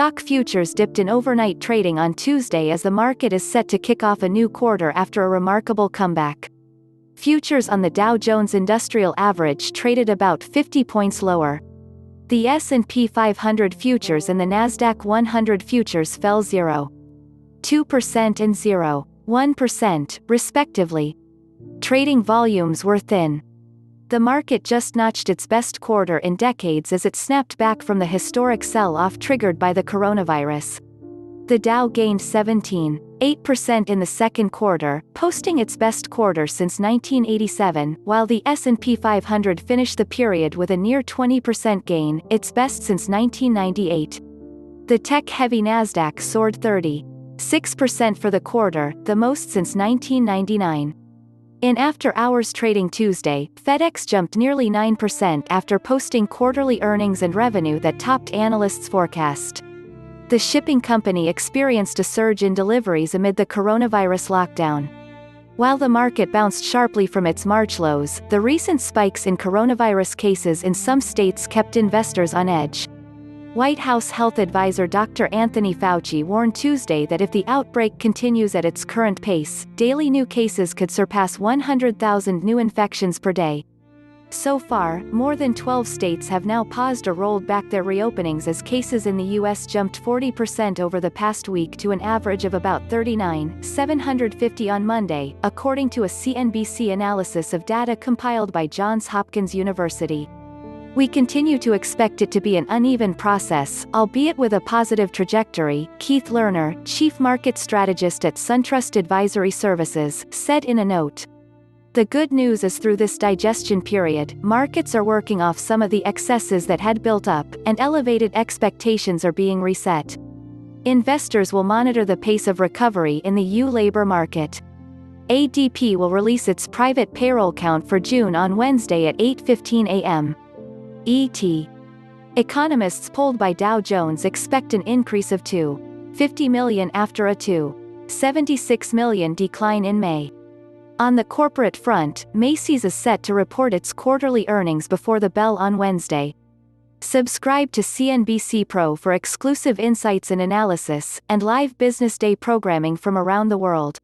stock futures dipped in overnight trading on Tuesday as the market is set to kick off a new quarter after a remarkable comeback. Futures on the Dow Jones Industrial Average traded about 50 points lower. The S&P 500 futures and the Nasdaq 100 futures fell 0.2% and 0.1%, respectively. Trading volumes were thin. The market just notched its best quarter in decades as it snapped back from the historic sell-off triggered by the coronavirus. The Dow gained 17.8% in the second quarter, posting its best quarter since 1987, while the S&P 500 finished the period with a near 20% gain, its best since 1998. The tech-heavy Nasdaq soared 36% for the quarter, the most since 1999. In after-hours trading Tuesday, FedEx jumped nearly 9% after posting quarterly earnings and revenue that topped analysts' forecast. The shipping company experienced a surge in deliveries amid the coronavirus lockdown. While the market bounced sharply from its March lows, the recent spikes in coronavirus cases in some states kept investors on edge. White House health advisor Dr. Anthony Fauci warned Tuesday that if the outbreak continues at its current pace, daily new cases could surpass 100,000 new infections per day. So far, more than 12 states have now paused or rolled back their reopenings as cases in the U.S. jumped 40% over the past week to an average of about 39,750 on Monday, according to a CNBC analysis of data compiled by Johns Hopkins University. We continue to expect it to be an uneven process, albeit with a positive trajectory, Keith Lerner, chief market strategist at SunTrust Advisory Services, said in a note. The good news is through this digestion period, markets are working off some of the excesses that had built up, and elevated expectations are being reset. Investors will monitor the pace of recovery in the U.S. labor market. ADP will release its private payroll count for June on Wednesday at 8:15 a.m. ET. Economists polled by Dow Jones expect an increase of 250 million after a 276 million decline in May. On the corporate front, Macy's is set to report its quarterly earnings before the bell on Wednesday. Subscribe to CNBC Pro for exclusive insights and analysis, and live business day programming from around the world.